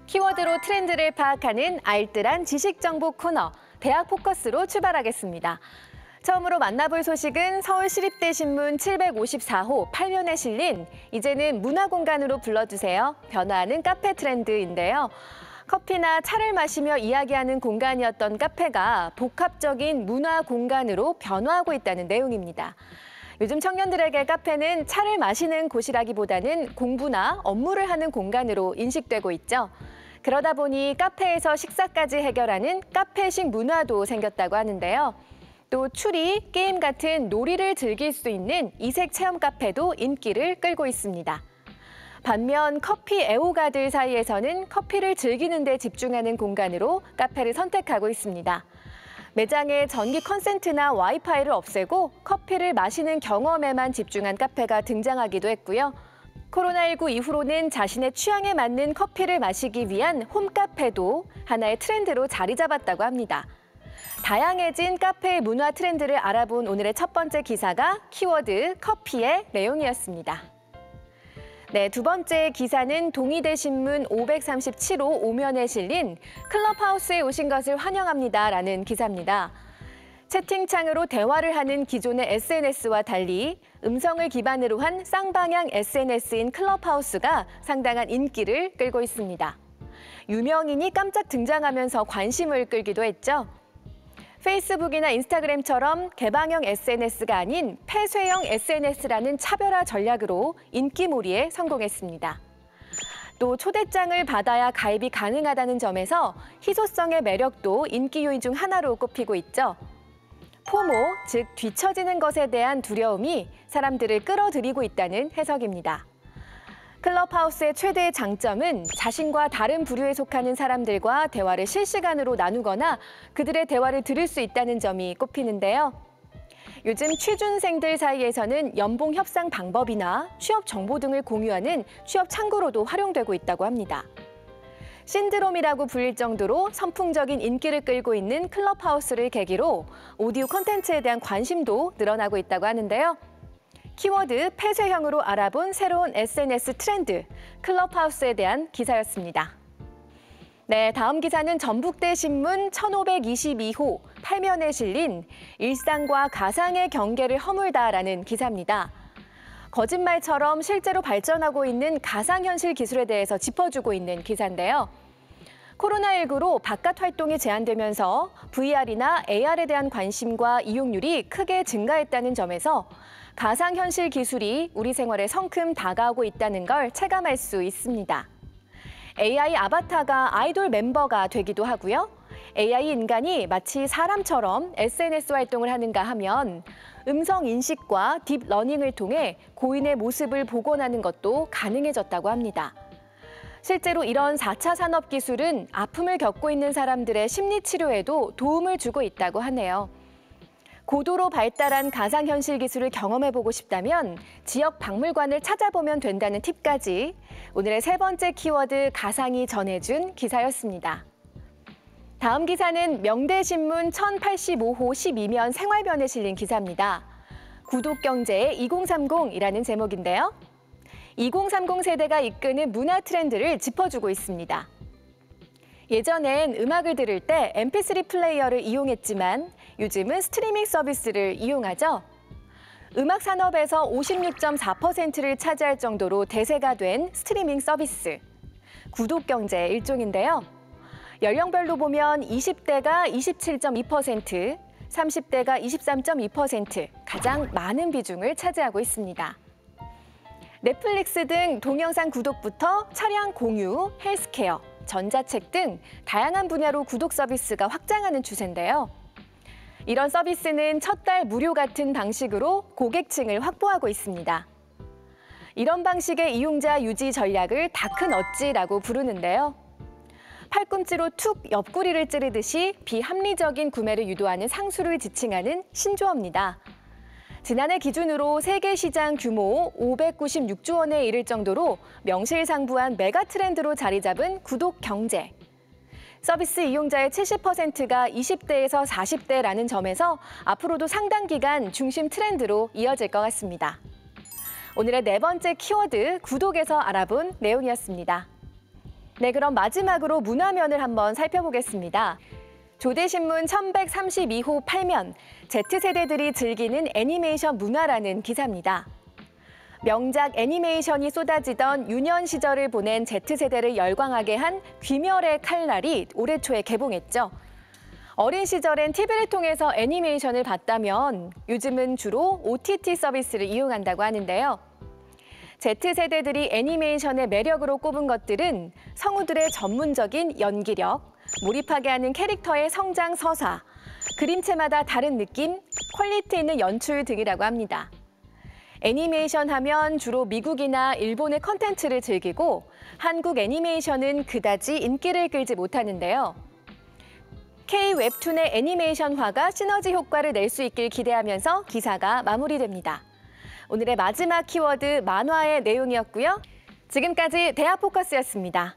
키워드로 트렌드를 파악하는 알뜰한 지식정보 코너, 대학 포커스로 출발하겠습니다. 처음으로 만나볼 소식은 서울시립대신문 754호 8면에 실린 이제는 문화공간으로 불러주세요. 변화하는 카페 트렌드인데요. 커피나 차를 마시며 이야기하는 공간이었던 카페가 복합적인 문화 공간으로 변화하고 있다는 내용입니다. 요즘 청년들에게 카페는 차를 마시는 곳이라기보다는 공부나 업무를 하는 공간으로 인식되고 있죠. 그러다 보니 카페에서 식사까지 해결하는 카페식 문화도 생겼다고 하는데요. 또 추리, 게임 같은 놀이를 즐길 수 있는 이색 체험 카페도 인기를 끌고 있습니다. 반면 커피 애호가들 사이에서는 커피를 즐기는 데 집중하는 공간으로 카페를 선택하고 있습니다. 매장에 전기 컨센트나 와이파이를 없애고 커피를 마시는 경험에만 집중한 카페가 등장하기도 했고요. 코로나19 이후로는 자신의 취향에 맞는 커피를 마시기 위한 홈카페도 하나의 트렌드로 자리 잡았다고 합니다. 다양해진 카페의 문화 트렌드를 알아본 오늘의 첫 번째 기사가 키워드 커피의 내용이었습니다. 네, 두 번째 기사는 동의대신문 537호 5면에 실린 클럽하우스에 오신 것을 환영합니다라는 기사입니다. 채팅창으로 대화를 하는 기존의 SNS와 달리 음성을 기반으로 한 쌍방향 SNS인 클럽하우스가 상당한 인기를 끌고 있습니다. 유명인이 깜짝 등장하면서 관심을 끌기도 했죠. 페이스북이나 인스타그램처럼 개방형 SNS가 아닌 폐쇄형 SNS라는 차별화 전략으로 인기몰이에 성공했습니다. 또 초대장을 받아야 가입이 가능하다는 점에서 희소성의 매력도 인기 요인 중 하나로 꼽히고 있죠. 포모, 즉 뒤처지는 것에 대한 두려움이 사람들을 끌어들이고 있다는 해석입니다. 클럽하우스의 최대의 장점은 자신과 다른 부류에 속하는 사람들과 대화를 실시간으로 나누거나 그들의 대화를 들을 수 있다는 점이 꼽히는데요. 요즘 취준생들 사이에서는 연봉 협상 방법이나 취업 정보 등을 공유하는 취업 창구로도 활용되고 있다고 합니다. 신드롬이라고 불릴 정도로 선풍적인 인기를 끌고 있는 클럽하우스를 계기로 오디오 콘텐츠에 대한 관심도 늘어나고 있다고 하는데요. 키워드 폐쇄형으로 알아본 새로운 SNS 트렌드, 클럽하우스에 대한 기사였습니다. 네, 다음 기사는 전북대신문 1522호 8면에 실린 일상과 가상의 경계를 허물다라는 기사입니다. 거짓말처럼 실제로 발전하고 있는 가상현실 기술에 대해서 짚어주고 있는 기사인데요. 코로나19로 바깥 활동이 제한되면서 VR이나 AR에 대한 관심과 이용률이 크게 증가했다는 점에서 가상현실 기술이 우리 생활에 성큼 다가오고 있다는 걸 체감할 수 있습니다. AI 아바타가 아이돌 멤버가 되기도 하고요. AI 인간이 마치 사람처럼 SNS 활동을 하는가 하면 음성 인식과 딥러닝을 통해 고인의 모습을 복원하는 것도 가능해졌다고 합니다. 실제로 이런 4차 산업 기술은 아픔을 겪고 있는 사람들의 심리 치료에도 도움을 주고 있다고 하네요. 고도로 발달한 가상현실 기술을 경험해보고 싶다면 지역 박물관을 찾아보면 된다는 팁까지 오늘의 세 번째 키워드 가상이 전해준 기사였습니다. 다음 기사는 명대신문 1085호 12면 생활변에 실린 기사입니다. 구독경제의 2030이라는 제목인데요. 2030 세대가 이끄는 문화 트렌드를 짚어주고 있습니다. 예전엔 음악을 들을 때 MP3 플레이어를 이용했지만 요즘은 스트리밍 서비스를 이용하죠. 음악 산업에서 56.4%를 차지할 정도로 대세가 된 스트리밍 서비스, 구독경제의 일종인데요. 연령별로 보면 20대가 27.2%, 30대가 23.2% 가장 많은 비중을 차지하고 있습니다. 넷플릭스 등 동영상 구독부터 차량 공유, 헬스케어, 전자책 등 다양한 분야로 구독 서비스가 확장하는 추세인데요. 이런 서비스는 첫 달 무료 같은 방식으로 고객층을 확보하고 있습니다. 이런 방식의 이용자 유지 전략을 다 큰 어찌라고 부르는데요. 팔꿈치로 툭 옆구리를 찌르듯이 비합리적인 구매를 유도하는 상수를 지칭하는 신조어입니다. 지난해 기준으로 세계 시장 규모 596조 원에 이를 정도로 명실상부한 메가 트렌드로 자리 잡은 구독 경제. 서비스 이용자의 70%가 20대에서 40대라는 점에서 앞으로도 상당 기간 중심 트렌드로 이어질 것 같습니다. 오늘의 네 번째 키워드 구독에서 알아본 내용이었습니다. 네, 그럼 마지막으로 문화면을 한번 살펴보겠습니다. 조대신문 1132호 8면, Z세대들이 즐기는 애니메이션 문화라는 기사입니다. 명작 애니메이션이 쏟아지던 유년 시절을 보낸 Z세대를 열광하게 한 귀멸의 칼날이 올해 초에 개봉했죠. 어린 시절엔 TV를 통해서 애니메이션을 봤다면 요즘은 주로 OTT 서비스를 이용한다고 하는데요. Z세대들이 애니메이션의 매력으로 꼽은 것들은 성우들의 전문적인 연기력, 몰입하게 하는 캐릭터의 성장 서사, 그림체마다 다른 느낌, 퀄리티 있는 연출 등이라고 합니다. 애니메이션 하면 주로 미국이나 일본의 컨텐츠를 즐기고 한국 애니메이션은 그다지 인기를 끌지 못하는데요. K-웹툰의 애니메이션화가 시너지 효과를 낼 수 있길 기대하면서 기사가 마무리됩니다. 오늘의 마지막 키워드 만화의 내용이었고요. 지금까지 대학포커스였습니다.